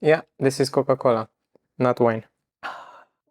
Yeah, this is Coca-Cola, not wine.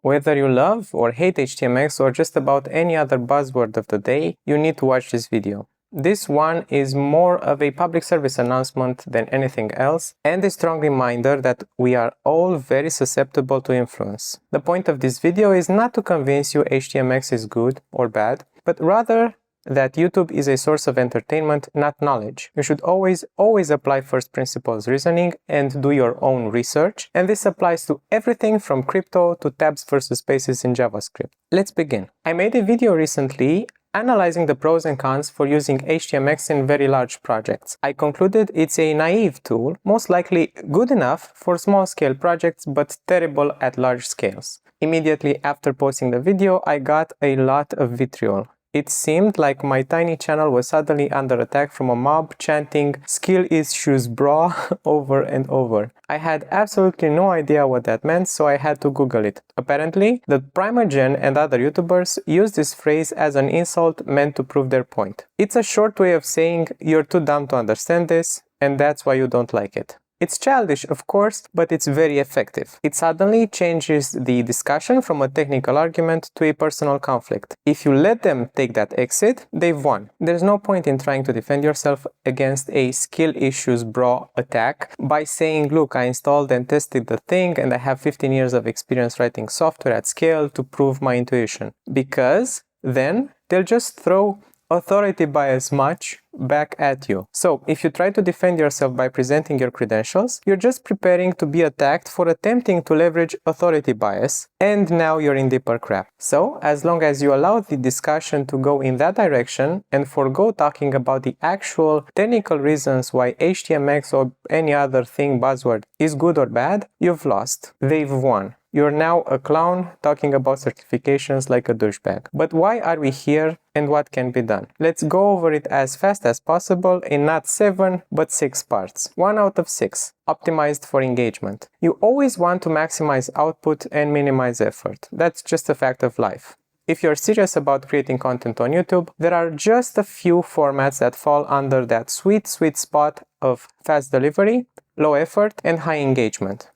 Whether you love or hate HTMX or just about any other buzzword of the day, you need to watch this video. This one is more of a public service announcement than anything else, and a strong reminder that we are all very susceptible to influence. The point of this video is not to convince you HTMX is good or bad, but rather that YouTube is a source of entertainment, not knowledge. You should always apply first principles reasoning and do your own research, and this applies to everything from crypto to tabs versus spaces in JavaScript. Let's begin. I made a video recently analyzing the pros and cons for using HTMX in very large projects. I concluded it's a naive tool, most likely good enough for small-scale projects but terrible at large scales. Immediately after posting the video, I got a lot of vitriol. It seemed like my tiny channel was suddenly under attack from a mob chanting "skill issues bro" over and over. I had absolutely no idea what that meant, so I had to Google it. Apparently, the Primogen and other YouTubers use this phrase as an insult meant to prove their point. It's a short way of saying you're too dumb to understand this, and that's why you don't like it. It's childish, of course, but it's very effective. It suddenly changes the discussion from a technical argument to a personal conflict. If you let them take that exit, they've won. There's no point in trying to defend yourself against a skill issues bro attack by saying, look, I installed and tested the thing and I have 15 years of experience writing software at scale to prove my intuition. Because then they'll just throw authority bias much back at you. So, if you try to defend yourself by presenting your credentials, you're just preparing to be attacked for attempting to leverage authority bias, and now you're in deeper crap. So, as long as you allow the discussion to go in that direction and forgo talking about the actual technical reasons why HTMX or any other thing buzzword is good or bad, you've lost. They've won. You're now a clown talking about certifications like a douchebag. But why are we here and what can be done? Let's go over it as fast as possible in not 7 but 6 parts. 1 out of 6. Optimized for engagement. You always want to maximize output and minimize effort. That's just a fact of life. If you're serious about creating content on YouTube, there are just a few formats that fall under that sweet spot of fast delivery, low effort, and high engagement.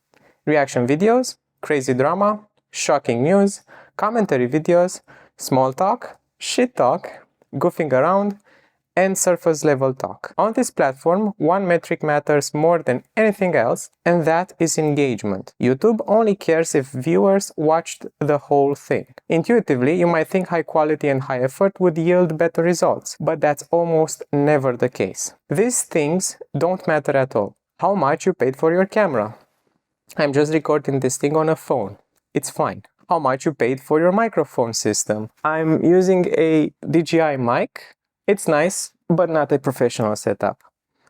Reaction videos, crazy drama, shocking news, commentary videos, small talk, shit talk, goofing around, and surface level talk. On this platform, one metric matters more than anything else, and that is engagement. YouTube only cares if viewers watched the whole thing. Intuitively, you might think high quality and high effort would yield better results, but that's almost never the case. These things don't matter at all. How much you paid for your camera? I'm just recording this thing on a phone. It's fine. How much you paid for your microphone system? I'm using a DJI mic. It's nice, but not a professional setup.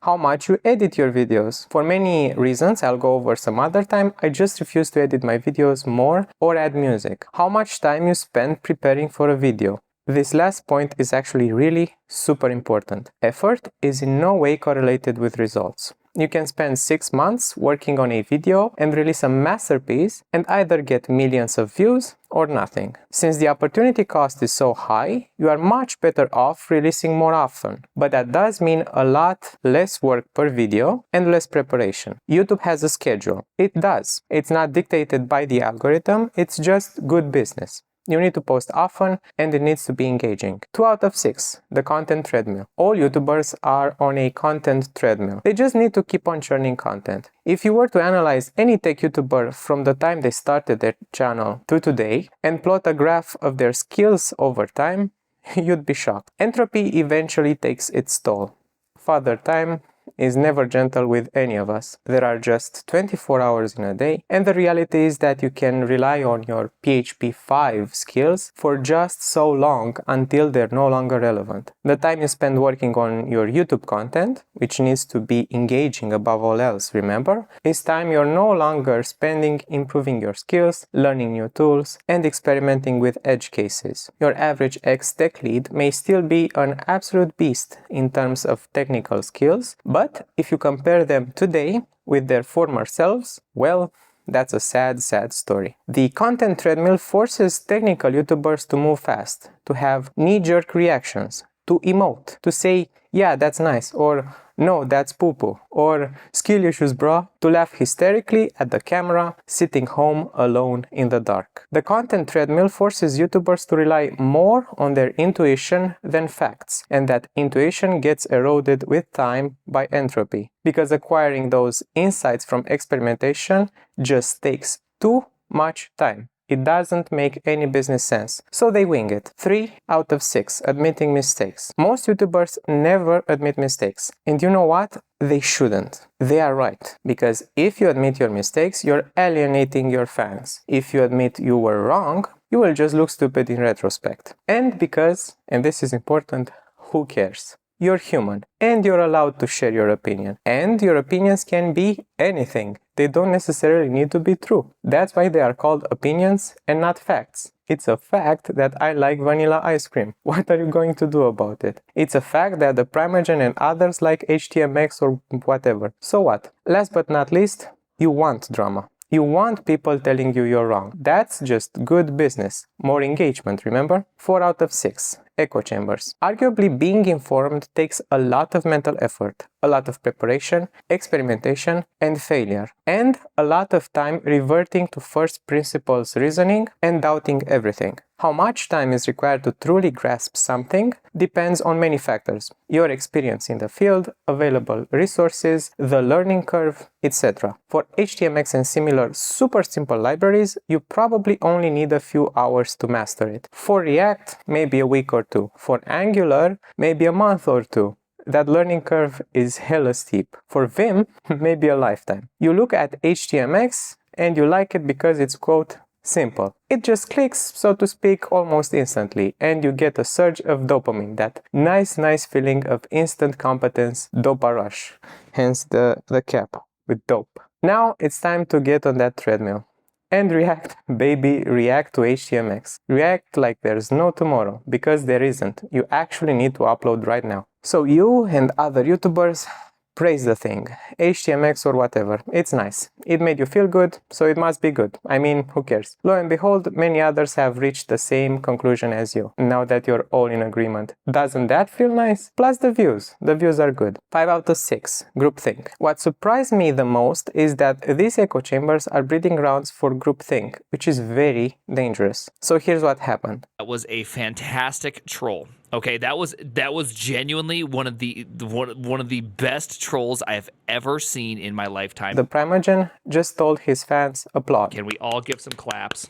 How much you edit your videos? For many reasons, I'll go over some other time, I just refuse to edit my videos more or add music. How much time you spend preparing for a video? This last point is actually really super important. Effort is in no way correlated with results. You can spend 6 months working on a video and release a masterpiece and either get millions of views or nothing. Since the opportunity cost is so high, you are much better off releasing more often. But that does mean a lot less work per video and less preparation. YouTube has a schedule. It does. It's not dictated by the algorithm, it's just good business. You need to post often and it needs to be engaging. 2 out of 6. The Content Treadmill. All YouTubers are on a content treadmill. They just need to keep on churning content. If you were to analyze any tech YouTuber from the time they started their channel to today and plot a graph of their skills over time, you'd be shocked. Entropy eventually takes its toll. Father Time is never gentle with any of us. There are just 24 hours in a day, and the reality is that you can rely on your PHP 5 skills for just so long until they're no longer relevant. The time you spend working on your YouTube content, which needs to be engaging above all else, remember, is time you're no longer spending improving your skills, learning new tools, and experimenting with edge cases. Your average ex-tech lead may still be an absolute beast in terms of technical skills, but if you compare them today with their former selves, well, that's a sad story. The Content Treadmill forces technical YouTubers to move fast, to have knee-jerk reactions, to emote, to say, yeah, that's nice, or no, that's poo-poo, or skill issues bro, to laugh hysterically at the camera sitting home alone in the dark. The Content Treadmill forces YouTubers to rely more on their intuition than facts, and that intuition gets eroded with time by entropy, because acquiring those insights from experimentation just takes too much time. It doesn't make any business sense, so they wing it. 3 out of 6 admitting mistakes. Most YouTubers never admit mistakes, and you know what? They shouldn't. They are right, because if you admit your mistakes, you're alienating your fans. If you admit you were wrong, you will just look stupid in retrospect. And because, and this is important, who cares? You're human, and you're allowed to share your opinion. And your opinions can be anything. They don't necessarily need to be true. That's why they are called opinions and not facts. It's a fact that I like vanilla ice cream. What are you going to do about it? It's a fact that the Primogen and others like HTMX or whatever. So what? Last but not least, you want drama. You want people telling you you're wrong. That's just good business. More engagement, remember? 4 out of 6. Echo chambers. Arguably, being informed takes a lot of mental effort, a lot of preparation, experimentation, and failure, and a lot of time reverting to first principles reasoning and doubting everything. How much time is required to truly grasp something depends on many factors: your experience in the field, available resources, the learning curve, etc. For HTMX and similar super simple libraries, you probably only need a few hours to master it. For React, maybe a week or two. For Angular, maybe a month or two. That learning curve is hella steep. For Vim, maybe a lifetime. You look at HTMX and you like it because it's, quote, simple. It just clicks, so to speak, almost instantly, and you get a surge of dopamine, that nice feeling of instant competence, dopa rush. Hence the cap with dope. Now it's time to get on that treadmill. And react, baby, react to HTMX. React like there's no tomorrow, because there isn't. You actually need to upload right now. So you and other YouTubers, praise the thing, HTMX or whatever. It's nice. It made you feel good, so it must be good. I mean, who cares? Lo and behold, many others have reached the same conclusion as you, now that you're all in agreement. Doesn't that feel nice? Plus the views. The views are good. 5 out of 6. Groupthink. What surprised me the most is that these echo chambers are breeding grounds for groupthink, which is very dangerous. So here's what happened. That was a fantastic troll. Okay, that was genuinely one of the best trolls I have ever seen in my lifetime. The Primogen just told his fans applaud. Can we all give some claps?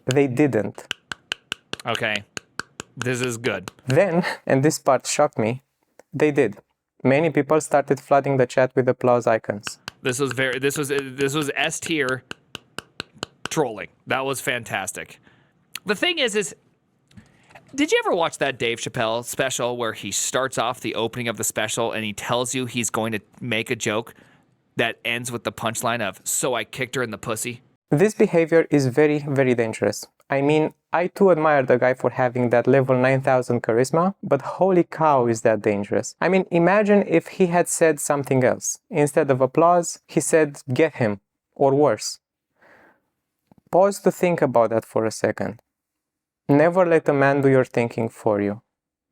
They didn't. Okay, this is good. Then, and this part shocked me, they did. Many people started flooding the chat with applause icons. This was S tier trolling. That was fantastic. The thing is did you ever watch that Dave Chappelle special where he starts off the opening of the special and he tells you he's going to make a joke that ends with the punchline of, "So I kicked her in the pussy"? This behavior is very, very dangerous. I mean, I too admire the guy for having that level 9000 charisma, but holy cow, is that dangerous. I mean, imagine if he had said something else. Instead of applause, he said, "Get him," or worse. Pause to think about that for a second. Never let a man do your thinking for you.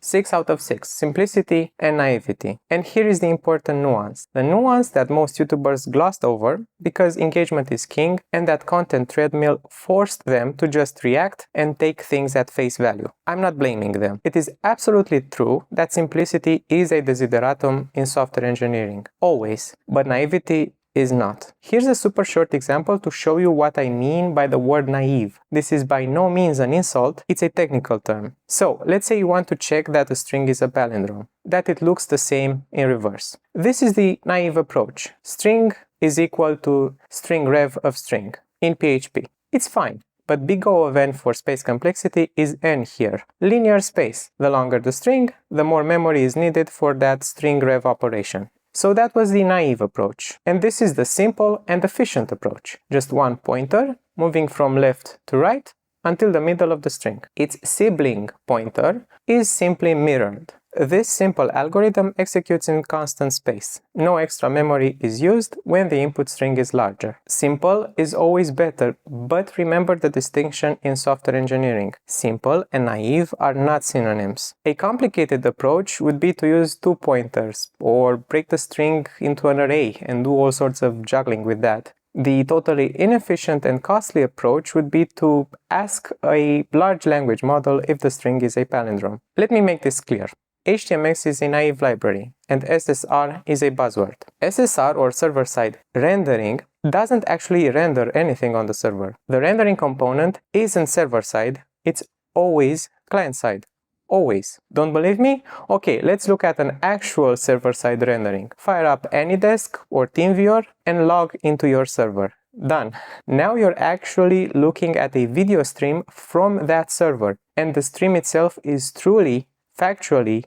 6 out of 6. Simplicity and naivety. And here is the important nuance. The nuance that most YouTubers glossed over because engagement is king and that Content Treadmill forced them to just react and take things at face value. I'm not blaming them. It is absolutely true that simplicity is a desideratum in software engineering. Always. But naivety is not. Here's a super short example to show you what I mean by the word naive. This is by no means an insult, it's a technical term. So, let's say you want to check that a string is a palindrome, that it looks the same in reverse. This is the naive approach. String is equal to string rev of string in PHP. It's fine. But big O of n for space complexity is n here. Linear space. The longer the string, the more memory is needed for that string rev operation. So that was the naive approach. And this is the simple and efficient approach. Just one pointer moving from left to right until the middle of the string. Its sibling pointer is simply mirrored. This simple algorithm executes in constant space. No extra memory is used when the input string is larger. Simple is always better, but remember the distinction in software engineering. Simple and naive are not synonyms. A complicated approach would be to use 2 pointers or break the string into an array and do all sorts of juggling with that. The totally inefficient and costly approach would be to ask a large language model if the string is a palindrome. Let me make this clear. HTMX is a naive library, and SSR is a buzzword. SSR, or server-side rendering, doesn't actually render anything on the server. The rendering component isn't server-side, it's always client-side. Always. Don't believe me? Okay, let's look at an actual server-side rendering. Fire up AnyDesk or TeamViewer and log into your server. Done. Now you're actually looking at a video stream from that server, and the stream itself is truly, factually,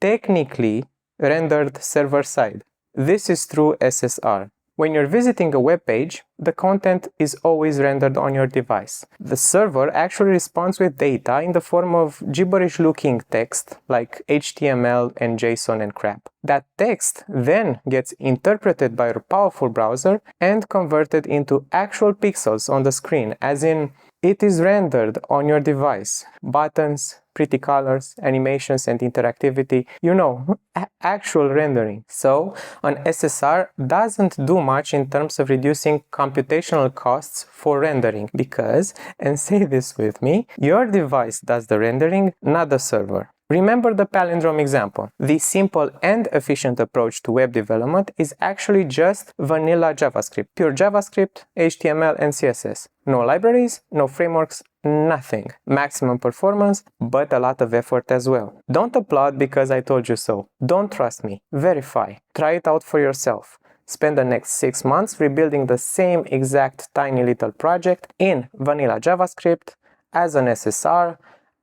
technically rendered server-side. This is true SSR. When you're visiting a web page, the content is always rendered on your device. The server actually responds with data in the form of gibberish-looking text like HTML and JSON and crap. That text then gets interpreted by your powerful browser and converted into actual pixels on the screen, as in, it is rendered on your device. Buttons, pretty colors, animations, and interactivity. You know, actual rendering. So, an SSR doesn't do much in terms of reducing computational costs for rendering because, and say this with me, your device does the rendering, not the server. Remember the palindrome example. The simple and efficient approach to web development is actually just vanilla JavaScript. Pure JavaScript, HTML, and CSS. No libraries, no frameworks, nothing. Maximum performance, but a lot of effort as well. Don't applaud because I told you so. Don't trust me. Verify. Try it out for yourself. Spend the next 6 months rebuilding the same exact tiny little project in vanilla JavaScript, as an SSR,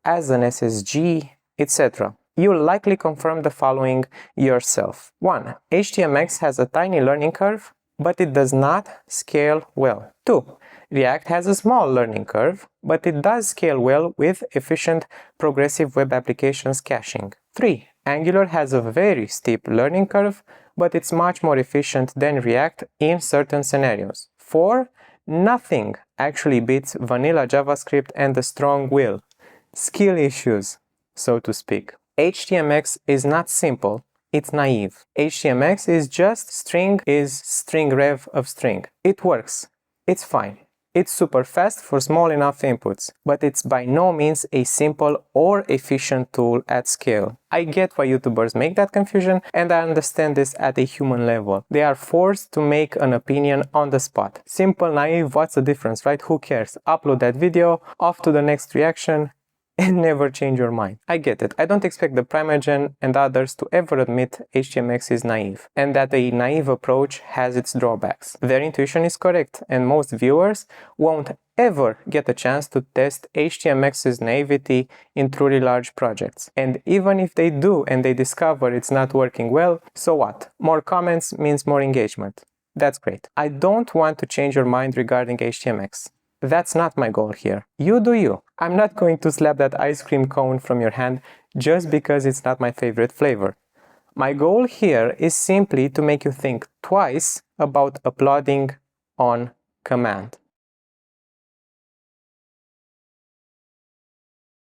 as an SSG, etc. You'll likely confirm the following yourself. 1. HTMX has a tiny learning curve, but it does not scale well. 2. React has a small learning curve, but it does scale well with efficient progressive web applications caching. 3. Angular has a very steep learning curve, but it's much more efficient than React in certain scenarios. 4. Nothing actually beats vanilla JavaScript and the strong will. Skill issues, so to speak. HTMX is not simple, it's naive. HTMX is just string rev of string. It works. It's fine. It's super fast for small enough inputs, but it's by no means a simple or efficient tool at scale. I get why YouTubers make that confusion, and I understand this at a human level. They are forced to make an opinion on the spot. Simple, naive, what's the difference, right? Who cares? Upload that video, off to the next reaction, and never change your mind. I get it. I don't expect the Primagen and others to ever admit HTMX is naive, and that a naive approach has its drawbacks. Their intuition is correct, and most viewers won't ever get a chance to test HTMX's naivety in truly large projects. And even if they do and they discover it's not working well, so what? More comments means more engagement. That's great. I don't want to change your mind regarding HTMX. That's not my goal here. You do you. I'm not going to slap that ice cream cone from your hand just because it's not my favorite flavor. My goal here is simply to make you think twice about uploading on command.